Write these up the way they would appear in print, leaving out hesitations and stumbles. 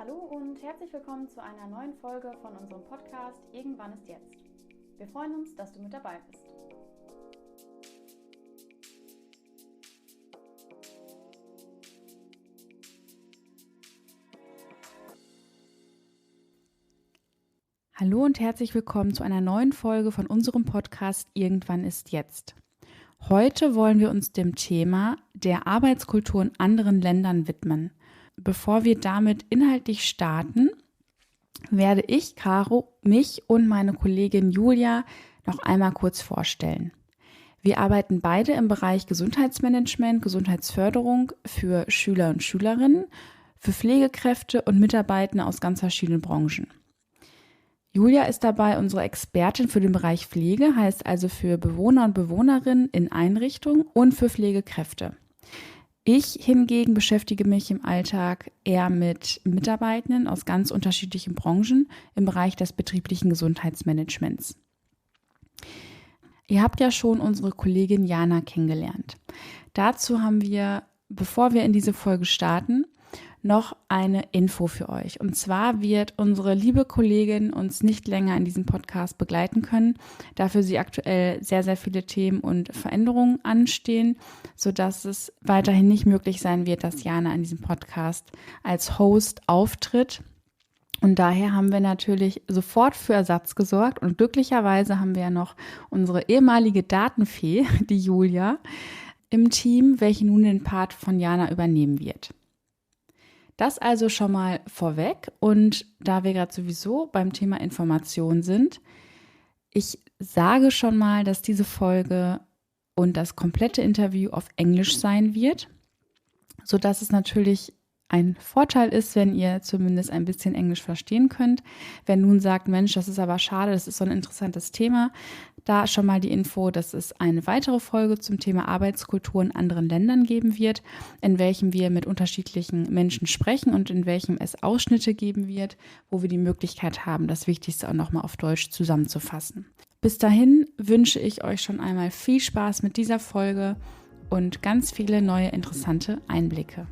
Hallo und herzlich willkommen zu einer neuen Folge von unserem Podcast Irgendwann ist jetzt. Wir freuen uns, dass du mit dabei bist. Hallo und herzlich willkommen zu einer neuen Folge von unserem Podcast Irgendwann ist jetzt. Heute wollen wir uns dem Thema der Arbeitskultur in anderen Ländern widmen. Bevor wir damit inhaltlich starten, werde ich, Caro, mich und meine Kollegin Julia noch einmal kurz vorstellen. Wir arbeiten beide im Bereich Gesundheitsmanagement, Gesundheitsförderung für Schüler und Schülerinnen, für Pflegekräfte und Mitarbeitende aus ganz verschiedenen Branchen. Julia ist dabei unsere Expertin für den Bereich Pflege, heißt also für Bewohner und Bewohnerinnen in Einrichtungen und für Pflegekräfte. Ich hingegen beschäftige mich im Alltag eher mit Mitarbeitenden aus ganz unterschiedlichen Branchen im Bereich des betrieblichen Gesundheitsmanagements. Ihr habt ja schon unsere Kollegin Jana kennengelernt. Dazu haben wir, bevor wir in diese Folge starten, noch eine Info für euch. Und zwar wird unsere liebe Kollegin uns nicht länger in diesem Podcast begleiten können, da für sie aktuell sehr, sehr viele Themen und Veränderungen anstehen, sodass es weiterhin nicht möglich sein wird, dass Jana in diesem Podcast als Host auftritt. Und daher haben wir natürlich sofort für Ersatz gesorgt und glücklicherweise haben wir ja noch unsere ehemalige Datenfee, die Julia, im Team, welche nun den Part von Jana übernehmen wird. Das also schon mal vorweg, und da wir gerade sowieso beim Thema Information sind, ich sage schon mal, dass diese Folge und das komplette Interview auf Englisch sein wird, sodass es natürlich ein Vorteil ist, wenn ihr zumindest ein bisschen Englisch verstehen könnt. Wer nun sagt, Mensch, das ist aber schade, das ist so ein interessantes Thema, da schon mal die Info, dass es eine weitere Folge zum Thema Arbeitskultur in anderen Ländern geben wird, in welchem wir mit unterschiedlichen Menschen sprechen und in welchem es Ausschnitte geben wird, wo wir die Möglichkeit haben, das Wichtigste auch nochmal auf Deutsch zusammenzufassen. Bis dahin wünsche ich euch schon einmal viel Spaß mit dieser Folge und ganz viele neue interessante Einblicke.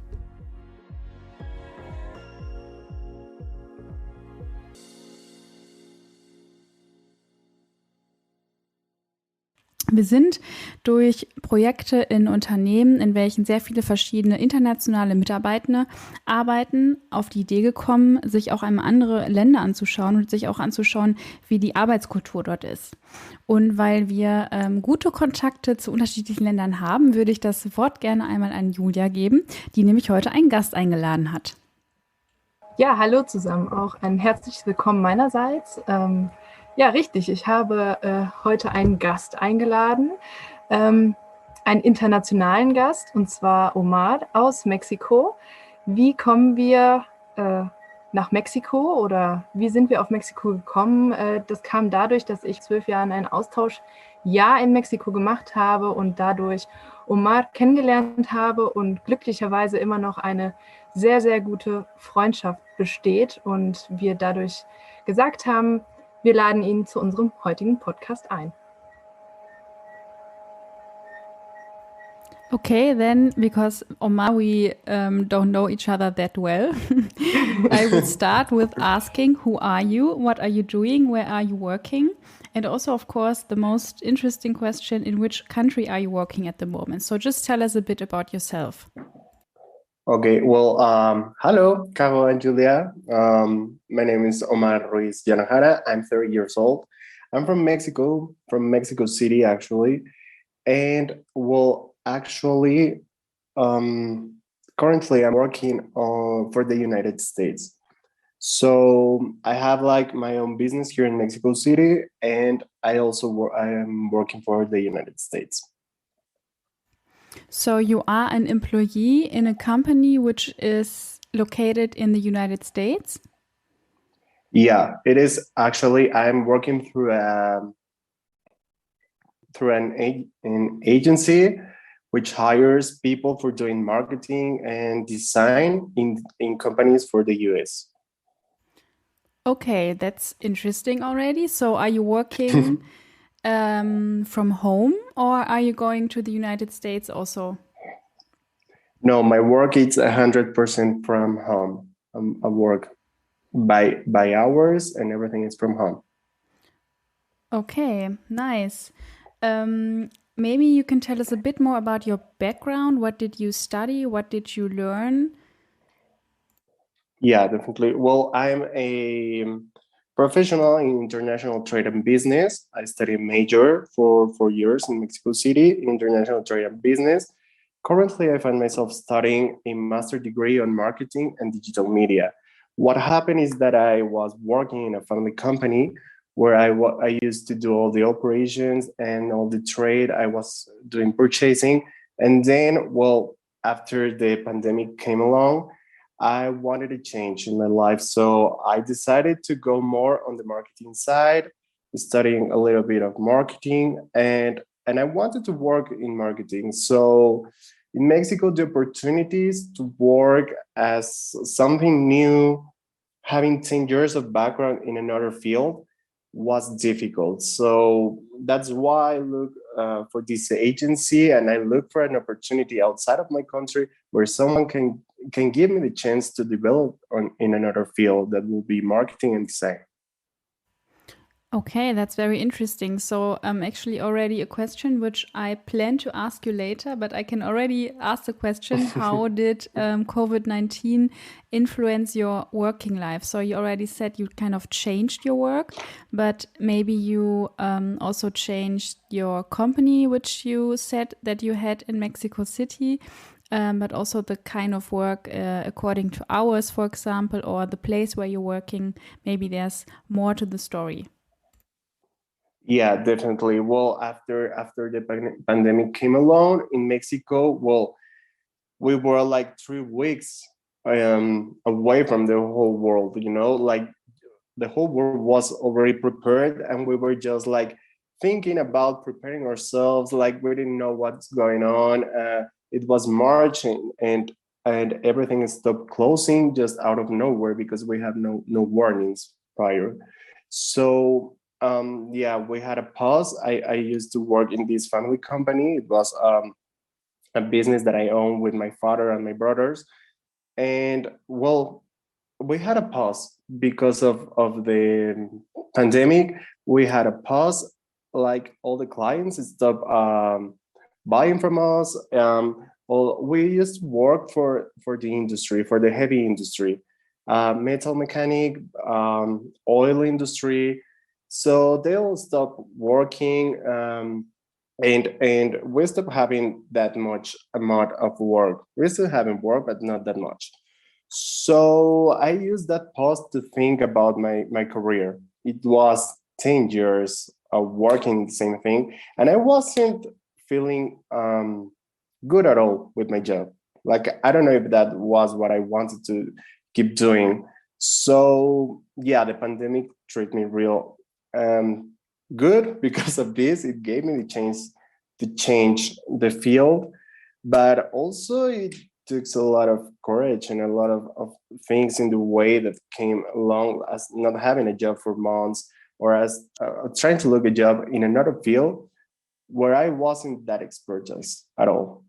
Wir sind durch Projekte in Unternehmen, in welchen sehr viele verschiedene internationale Mitarbeitende arbeiten, auf die Idee gekommen, sich auch einmal andere Länder anzuschauen und sich auch anzuschauen, wie die Arbeitskultur dort ist. Und weil wir gute Kontakte zu unterschiedlichen Ländern haben, würde ich das Wort gerne einmal an Julia geben, die nämlich heute einen Gast eingeladen hat. Ja, hallo zusammen, auch ein herzliches Willkommen meinerseits. Ja, richtig, ich habe heute einen Gast eingeladen, einen internationalen Gast, und zwar Omar aus Mexiko. Wie kommen wir nach Mexiko oder wie sind wir auf Mexiko gekommen? Das kam dadurch, dass ich 12 Jahren ein Austauschjahr in Mexiko gemacht habe und dadurch Omar kennengelernt habe und glücklicherweise immer noch eine sehr, sehr gute Freundschaft besteht und wir dadurch gesagt haben, wir laden ihn zu unserem heutigen Podcast ein. Okay, then, because Omar, we don't know each other that well, I will start with asking, who are you? What are you doing? Where are you working? And also, of course, the most interesting question, in which country are you working at the moment? So just tell us a bit about yourself. Okay, well, hello, Caro and Julia. My name is Omar Ruiz Yanajara. I'm 30 years old. I'm from Mexico City, actually. And, well, actually, currently I'm working for the United States. So I have like my own business here in Mexico City, and I am working for the United States. So you are an employee in a company which is located in the United States? Yeah, it is actually. I'm working through an agency which hires people for doing marketing and design in companies for the US. Okay, that's interesting already. So are you working from home, or are you going to the United States also? No, my work is 100% from home. I work by hours, and everything is from home. Okay, nice. Maybe you can tell us a bit more about your background. What did you study? What did you learn? Yeah, definitely. Well, I'm a professional in international trade and business. I studied major for 4 years in Mexico City in international trade and business. Currently, I find myself studying a master degree on marketing and digital media. What happened is that I was working in a family company where I used to do all the operations and all the trade. I was doing purchasing. And then, well, after the pandemic came along, I wanted a change in my life. So I decided to go more on the marketing side, studying a little bit of marketing, and I wanted to work in marketing. So in Mexico, the opportunities to work as something new, having 10 years of background in another field was difficult. So that's why I look for this agency, and I look for an opportunity outside of my country where someone can give me the chance to develop in another field that will be marketing and design. Okay, that's very interesting. So, actually, already a question which I plan to ask you later, but I can already ask the question: how did COVID-19 influence your working life? So, you already said you kind of changed your work, but maybe you also changed your company, which you said that you had in Mexico City. But also the kind of work according to hours, for example, or the place where you're working. Maybe there's more to the story. Yeah, definitely. Well, after the pandemic came along in Mexico, well, we were like 3 weeks away from the whole world. Like the whole world was already prepared, and we were just like thinking about preparing ourselves. Like we didn't know what's going on. It was March, and everything stopped closing just out of nowhere because we have no warnings prior. So yeah, we had a pause. I used to work in this family company. It was a business that I own with my father and my brothers. And well, we had a pause because of the pandemic. We had a pause, like all the clients stopped buying from us. Well, we used to work for the industry, for the heavy industry, metal mechanic, oil industry. So they all stopped working, and we stopped having that much amount of work. We're still having work, but not that much. So I used that pause to think about my career. It was 10 years of working the same thing, and I wasn't feeling good at all with my job. Like, I don't know if that was what I wanted to keep doing. So yeah, the pandemic treated me real good because of this. It gave me the chance to change the field, but also it took a lot of courage and a lot of things in the way that came along, as not having a job for months, or as trying to look a job in another field where I wasn't that expertise at all.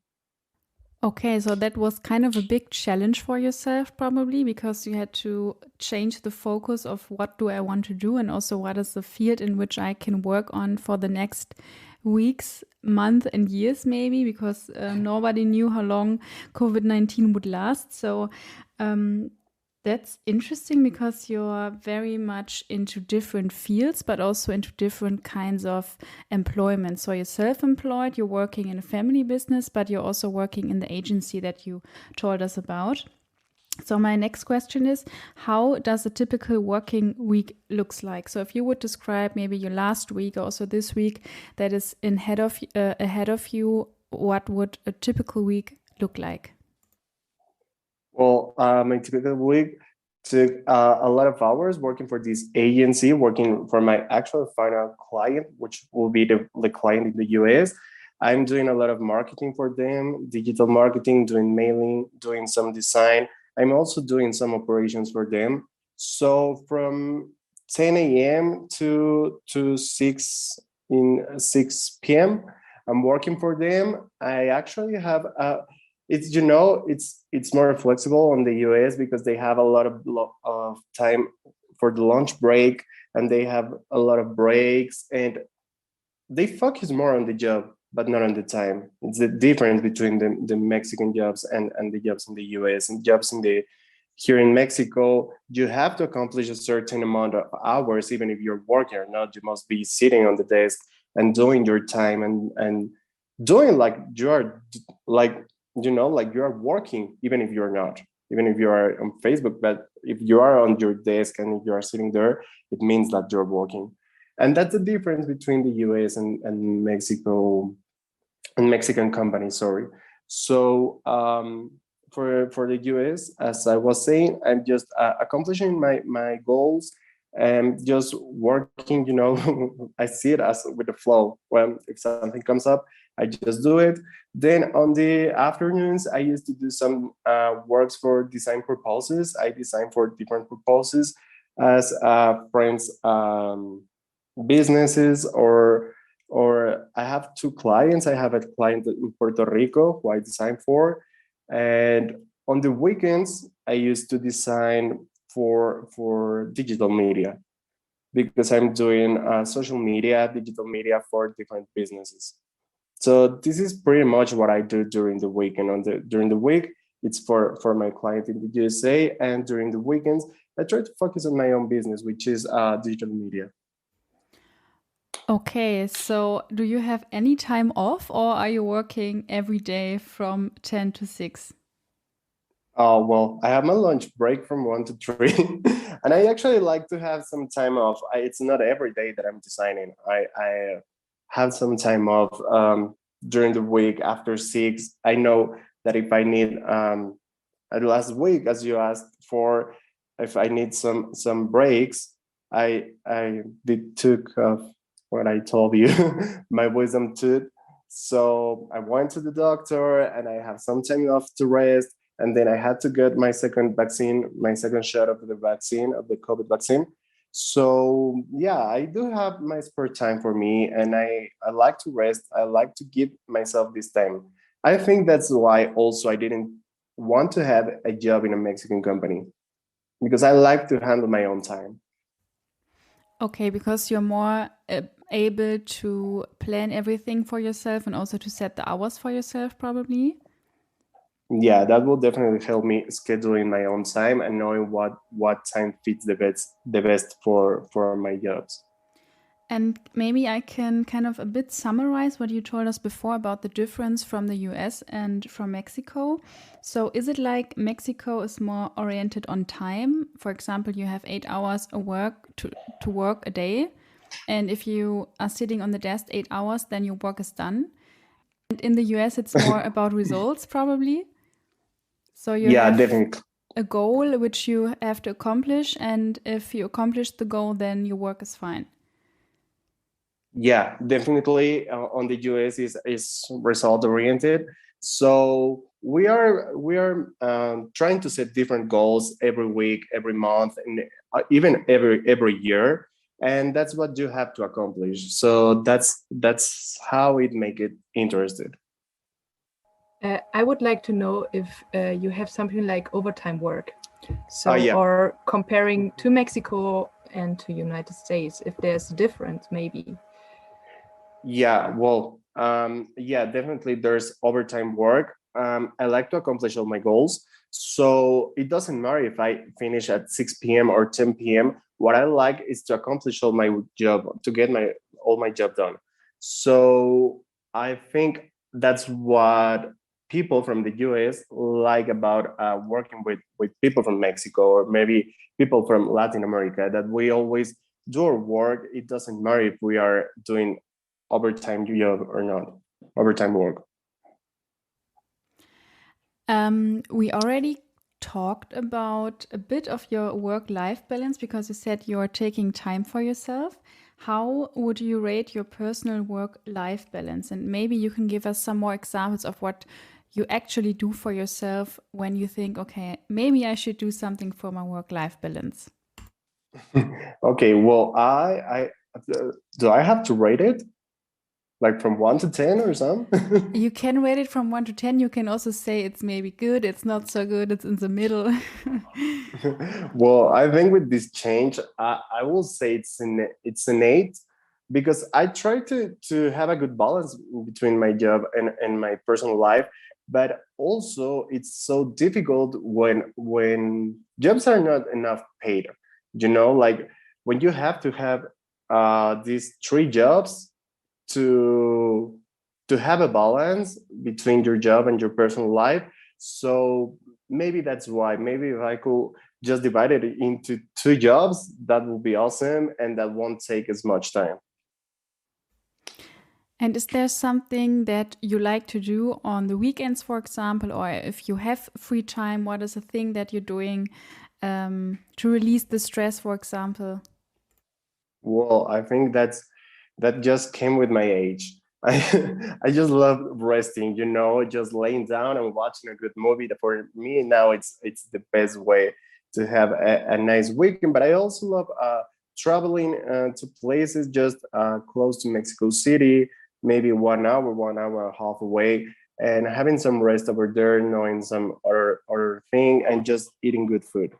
Okay, so that was kind of a big challenge for yourself, probably, because you had to change the focus of what do I want to do, and also what is the field in which I can work on for the next weeks, months, and years, maybe, because nobody knew how long COVID-19 would last. So that's interesting because you're very much into different fields, but also into different kinds of employment. So you're self-employed, you're working in a family business, but you're also working in the agency that you told us about. So my next question is, how does a typical working week looks like? So if you would describe maybe your last week, or also this week that is ahead of you, what would a typical week look like? Well, my typical week took a lot of hours working for this agency, working for my actual final client, which will be the client in the US. I'm doing a lot of marketing for them, digital marketing, doing mailing, doing some design. I'm also doing some operations for them. So from 10 a.m. to 6 p.m., I'm working for them. I actually have it's it's more flexible on the US because they have a lot of time for the lunch break, and they have a lot of breaks, and they focus more on the job but not on the time. It's the difference between the Mexican jobs and the jobs in the US. And jobs in the here in Mexico, you have to accomplish a certain amount of hours, even if you're working or not. You must be sitting on the desk and doing your time and doing like you are like like you are working, even if you're not, even if you are on Facebook. But if you are on your desk and if you are sitting there, it means that you're working. And that's the difference between the US and Mexico and Mexican companies, sorry. So for the US, as I was saying, I'm just accomplishing my goals and just working, I see it as with the flow. When if something comes up, I just do it. Then on the afternoons, I used to do some works for design proposals. I design for different proposals as friends' businesses, or I have two clients. I have a client in Puerto Rico who I design for, and on the weekends I used to design for digital media because I'm doing social media, digital media for different businesses. So this is pretty much what I do during the week. And during the week, it's for my client in the USA, and during the weekends, I try to focus on my own business, which is digital media. Okay, so do you have any time off, or are you working every day from 10 to 6? Well, I have my lunch break from 1 to 3, and I actually like to have some time off. It's not every day that I'm designing. I have some time off during the week after 6. I know that if I need last week, as you asked for, if I need some breaks, I took what I told you, my wisdom tooth. So I went to the doctor, and I have some time off to rest. And then I had to get my second shot of the vaccine, of the COVID vaccine. So yeah, I do have my spare time for me, and I like to rest. I like to give myself this time. I think that's why also I didn't want to have a job in a Mexican company, because I like to handle my own time. Okay, because you're more able to plan everything for yourself and also to set the hours for yourself, probably. Yeah, that will definitely help me scheduling my own time and knowing what time fits the best for my jobs. And maybe I can kind of a bit summarize what you told us before about the difference from the US and from Mexico. So is it like Mexico is more oriented on time? For example, you have 8 hours of work to work a day. And if you are sitting on the desk 8 hours, then your work is done. And in the US, it's more about results, probably. So you have definitely a goal which you have to accomplish. And if you accomplish the goal, then your work is fine. Yeah, definitely. On the US is result oriented. So we are trying to set different goals every week, every month, and even every year, and that's what you have to accomplish. So that's how it make it interesting. I would like to know if you have something like overtime work. So, Yeah. or comparing to Mexico and to United States, if there's a difference, maybe. Yeah, well, yeah, definitely there's overtime work. I like to accomplish all my goals. So it doesn't matter if I finish at 6 p.m. or 10 p.m. What I like is to accomplish all my job, to get all my job done. So I think that's what people from the US like about working with people from Mexico, or maybe people from Latin America, that we always do our work. It doesn't matter if we are doing overtime job or not, overtime work. We already talked about a bit of your work-life balance because you said you're taking time for yourself. How would you rate your personal work-life balance? And maybe you can give us some more examples of what you actually do for yourself when you think, okay, maybe I should do something for my work-life balance. Okay, well, I do I have to rate it? Like from 1 to 10 or something? You can rate it from 1 to 10. You can also say it's maybe good, it's not so good, it's in the middle. Well, I think with this change, I will say it's an 8 because I try to have a good balance between my job and my personal life. But also, it's so difficult when jobs are not enough paid. Like when you have to have these 3 jobs to have a balance between your job and your personal life. So maybe that's why. Maybe if I could just divide it into 2 jobs, that would be awesome, and that won't take as much time. And is there something that you like to do on the weekends, for example, or if you have free time, what is a thing that you're doing to release the stress, for example? Well, I think that just came with my age. I I just love resting, just laying down and watching a good movie. For me now, it's the best way to have a nice weekend. But I also love traveling to places just close to Mexico City, maybe 1 hour, 1 hour and a half away, and having some rest over there, knowing some other thing, and just eating good food.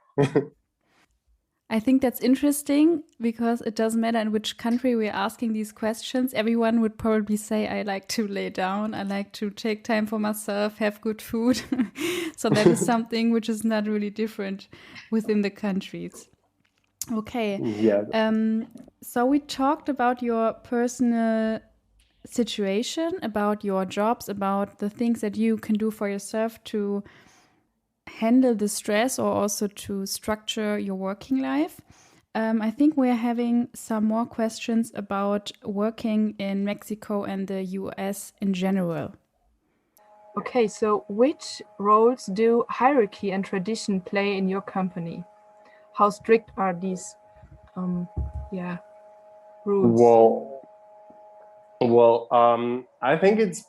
I think that's interesting because it doesn't matter in which country we're asking these questions. Everyone would probably say, I like to lay down, I like to take time for myself, have good food. So that is something which is not really different within the countries. Okay. Yeah. So we talked about your personal situation, about your jobs, about the things that you can do for yourself to handle the stress or also to structure your working life. I think we're having some more questions about working in Mexico and the US in general. Okay, so which roles do hierarchy and tradition play in your company? How strict are these rules? Well, I think it's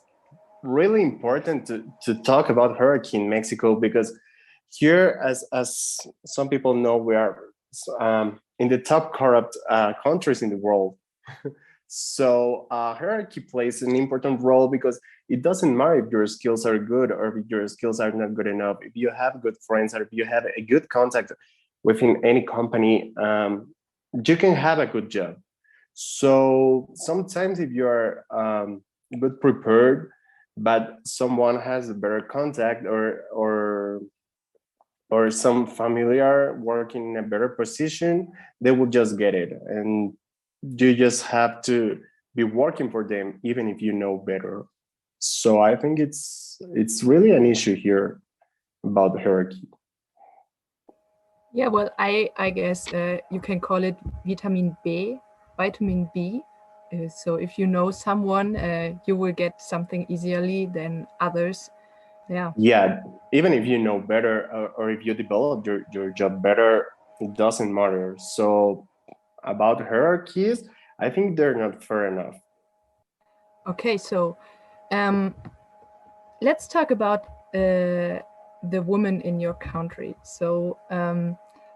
really important to talk about hurricane in Mexico because here, as some people know, we are in the top corrupt countries in the world. So hierarchy plays an important role because it doesn't matter if your skills are good or if your skills are not good enough. If you have good friends or if you have a good contact within any company, you can have a good job. So sometimes if you're good prepared, but someone has a better contact or some familiar working in a better position, they will just get it. And you just have to be working for them, even if you know better. So I think it's really an issue here about hierarchy. Yeah, well, I guess you can call it vitamin B. So if you know someone, you will get something easily than others. Yeah, even if you know better or if you develop your job better, it doesn't matter. So about hierarchies, I think they're not fair enough. Okay, so let's talk about the woman in your country. So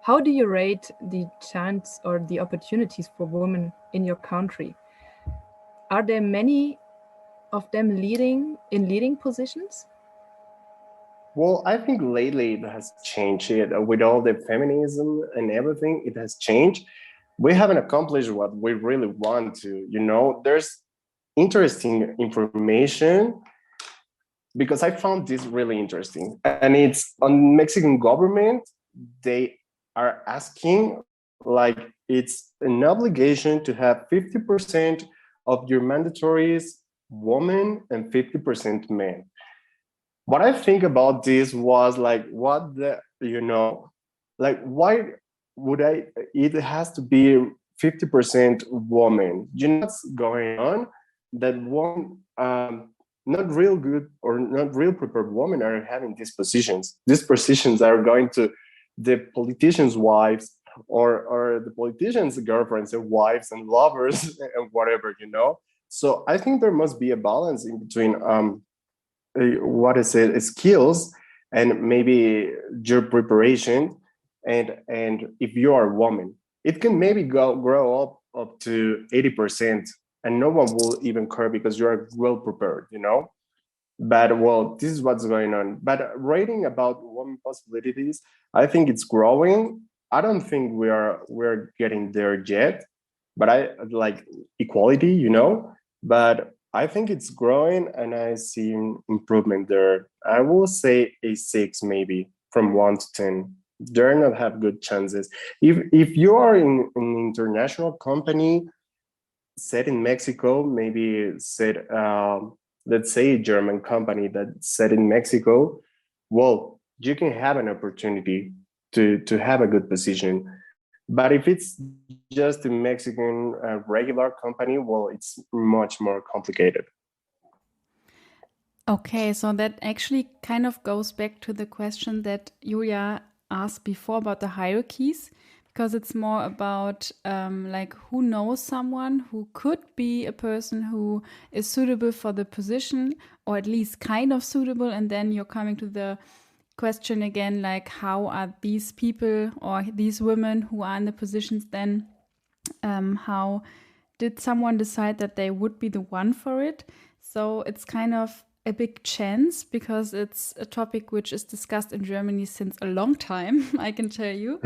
how do you rate the chance or the opportunities for women in your country? Are there many of them leading positions? Well, I think lately it has changed. With all the feminism and everything, it has changed. We haven't accomplished what we really want to. There's interesting information because I found this really interesting, and it's on Mexican government. They are asking like it's an obligation to have 50% of your mandatories women and 50% men. What I think about this was like, like why would it has to be 50% woman? What's going on? That one, not real good or not real prepared women are having these positions. These positions are going to the politicians' wives or the politicians' girlfriends and wives and lovers and whatever. So I think there must be a balance in between skills and maybe your preparation, and if you are a woman, it can maybe grow up to 80%, and no one will even care because you are well prepared, you know. But well, this is what's going on. But writing about women possibilities, I think it's growing. I don't think we're getting there yet, but I like equality, you know. But I think it's growing, and I see improvement there. I will say a 6, maybe from 1 to 10. They're not have good chances. If you are in an international company set in Mexico, maybe set let's say a German company that's set in Mexico, well, you can have an opportunity to have a good position. But if it's just a Mexican regular company, well, it's much more complicated. Okay, so that actually kind of goes back to the question that Julia asked before about the hierarchies, because it's more about like who knows someone who could be a person who is suitable for the position, or at least kind of suitable, and then you're coming to the question again, like how are these people or these women who are in the positions then, how did someone decide that they would be the one for it? So it's kind of a big chance, because it's a topic which is discussed in Germany since a long time, I can tell you.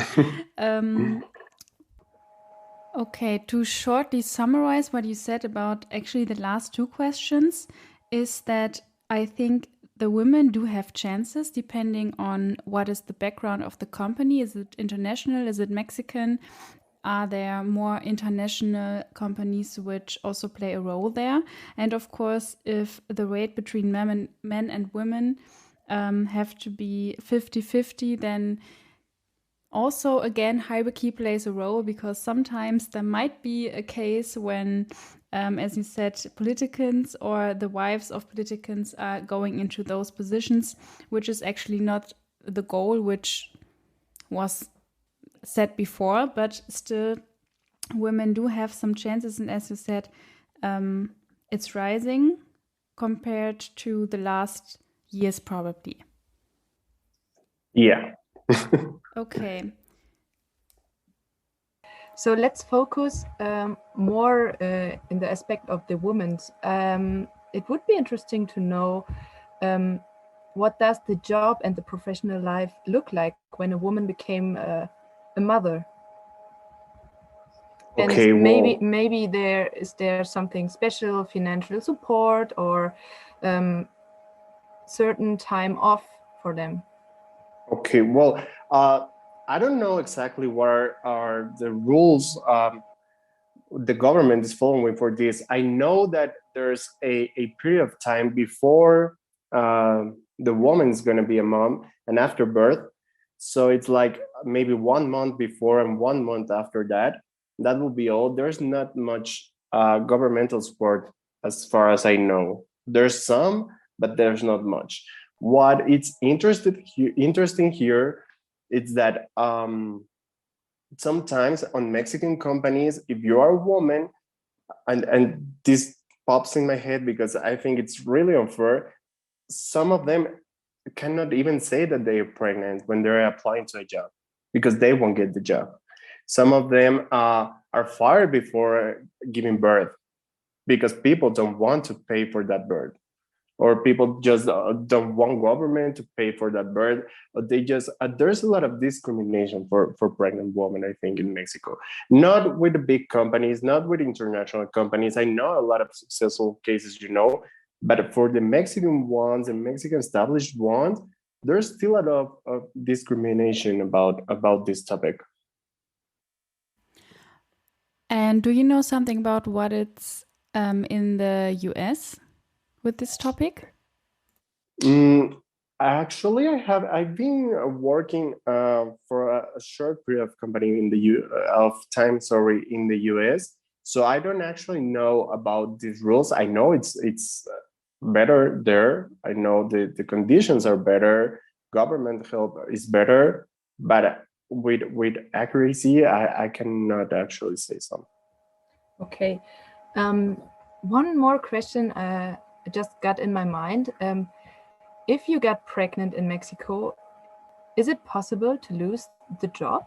Okay, to shortly summarize what you said about actually the last two questions, is that I think the women do have chances depending on what is the background of the company. Is it international? Is it Mexican? Are there more international companies which also play a role there? And of course, if the rate between men and women have to be 50-50, then also, again, hierarchy plays a role, because sometimes there might be a case when, as you said, politicians or the wives of politicians are going into those positions, which is actually not the goal which was said before, but still women do have some chances. And as you said, it's rising compared to the last years, probably. Yeah. Okay. So let's focus more in the aspect of the women's. It would be interesting to know what does the job and the professional life look like when a woman became a mother? Okay, and well, maybe there something special, financial support, or certain time off for them? okay, well, I don't know exactly what are the rules the government is following for this. I know that there's a period of time before the woman's going to be a mom and after birth. So it's like maybe 1 month before and 1 month after that. That will be all. There's not much governmental support as far as I know. There's some, but there's not much. What it's interesting here is that sometimes on Mexican companies, if you are a woman, and this pops in my head because I think it's really unfair, some of them cannot even say that they are pregnant when they're applying to a job because they won't get the job. Some of them are fired before giving birth because people don't want to pay for that birth, or people just don't want government to pay for that birth. Or they just there's a lot of discrimination for pregnant women, I think, in Mexico. Not with the big companies, not with international companies. I know a lot of successful cases, you know, but for the Mexican ones and Mexican established ones, there's still a lot of discrimination about this topic. And do you know something about what it's in the US with this topic? Actually, I've been working for a short period of company in the in the US. So I don't actually know about these rules. I know it's better there. I know the conditions are better. Government help is better, but with accuracy, I cannot actually say something. Okay. One more question just got in my mind. If you get pregnant in Mexico, is it possible to lose the job?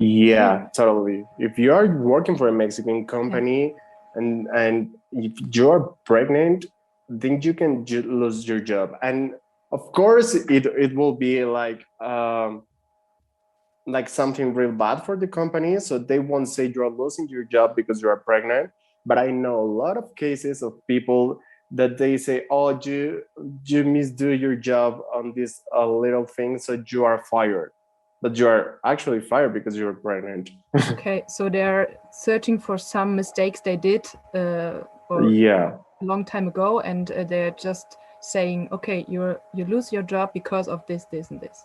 Yeah, totally. If you are working for a Mexican company and if you're pregnant, then you can lose your job. And of course, it will be like something real bad for the company. So they won't say you're losing your job because you are pregnant. But I know a lot of cases of people that they say, "Oh, you misdo your job on this little thing, so you are fired." But you are actually fired because you're pregnant. Okay, so they're searching for some mistakes they did Yeah. a long time ago, and they're just saying, okay, you lose your job because of this, and this.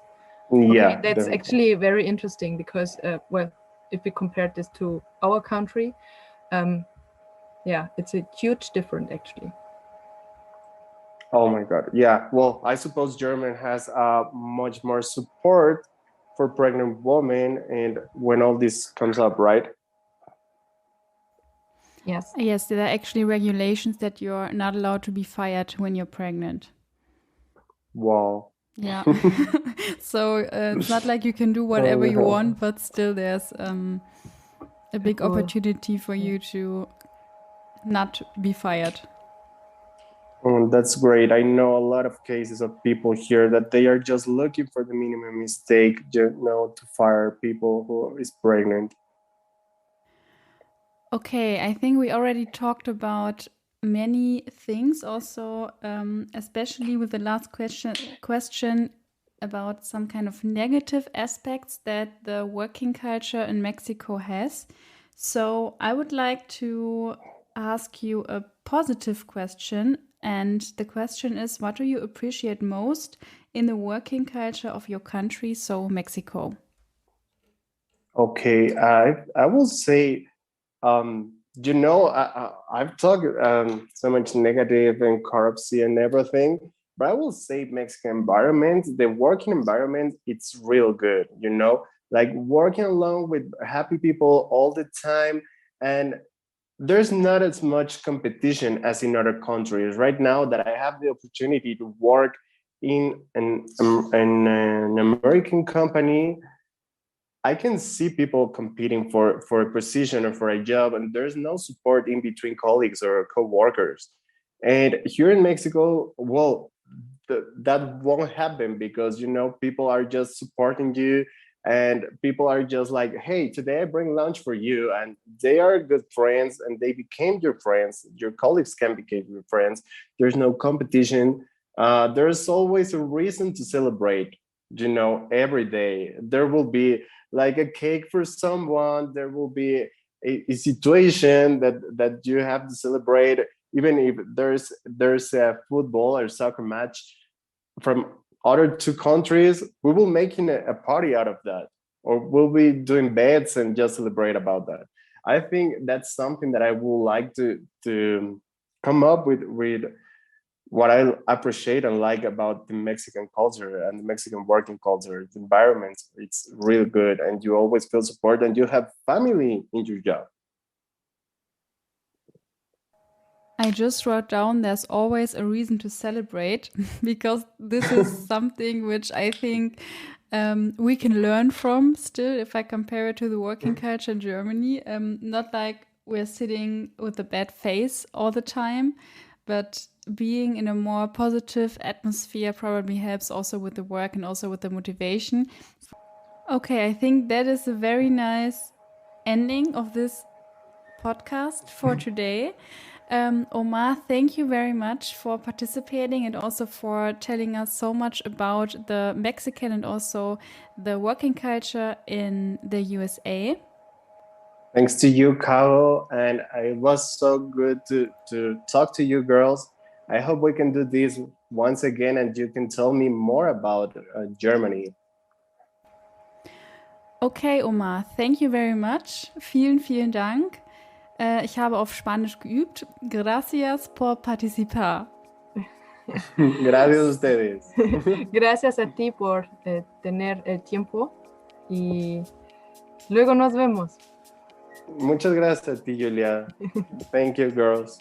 Yeah, okay, that's definitely. actually very interesting because, well, if we compare this to our country, yeah, it's a huge difference actually. Oh my God. Yeah. Well, I suppose German has much more support for pregnant women, and when all this comes up, right? Yes. Yes, there are actually regulations that you're not allowed to be fired when you're pregnant. Wow. Yeah. So it's not like you can do whatever you want, but still there's a big opportunity for you to not be fired. That's great. I know a lot of cases of people here that they are just looking for the minimum mistake, to fire people who is pregnant. Okay, I think we already talked about many things also, especially with the last question about some kind of negative aspects that the working culture in Mexico has. So I would like to ask you a positive question. And the question is, what do you appreciate most in the working culture of your country, so Mexico? Okay, I will say, I've talked so much negative and corruption and everything, but I will say Mexican environment, the working environment, it's real good, like working along with happy people all the time. And there's not as much competition as in other countries. Right now that I have the opportunity to work in an American company, I can see people competing for a position or for a job, and there's no support in between colleagues or co-workers. And here in Mexico, well, that won't happen because people are just supporting you, and people are just like, hey, today I bring lunch for you, and they are good friends and they became your friends. Your colleagues can become your friends. There's no competition. There's always a reason to celebrate. Every day there will be like a cake for someone. There will be a situation that you have to celebrate, even if there's a football or soccer match from other two countries. We will making a party out of that, or we'll be doing bets and just celebrate about that. I think that's something that I would like to come up with what I appreciate and like about the Mexican culture and the Mexican working culture. The environment, it's really good, and you always feel support, and you have family in your job. I just wrote down there's always a reason to celebrate because this is something which I think we can learn from still if I compare it to the working culture in Germany. Not like we're sitting with a bad face all the time, but being in a more positive atmosphere probably helps also with the work and also with the motivation. Okay, I think that is a very nice ending of this podcast for today. Omar, thank you very much for participating and also for telling us so much about the Mexican and also the working culture in the USA. Thanks to you, Caro, and it was so good to talk to you girls. I hope we can do this once again and you can tell me more about Germany. Okay, Omar, thank you very much. Vielen, vielen Dank. Ich habe auf Spanisch geübt. Gracias por participar. Gracias a ustedes. Gracias a ti por tener el tiempo y luego nos vemos. Muchas gracias a ti, Julia. Thank you, girls.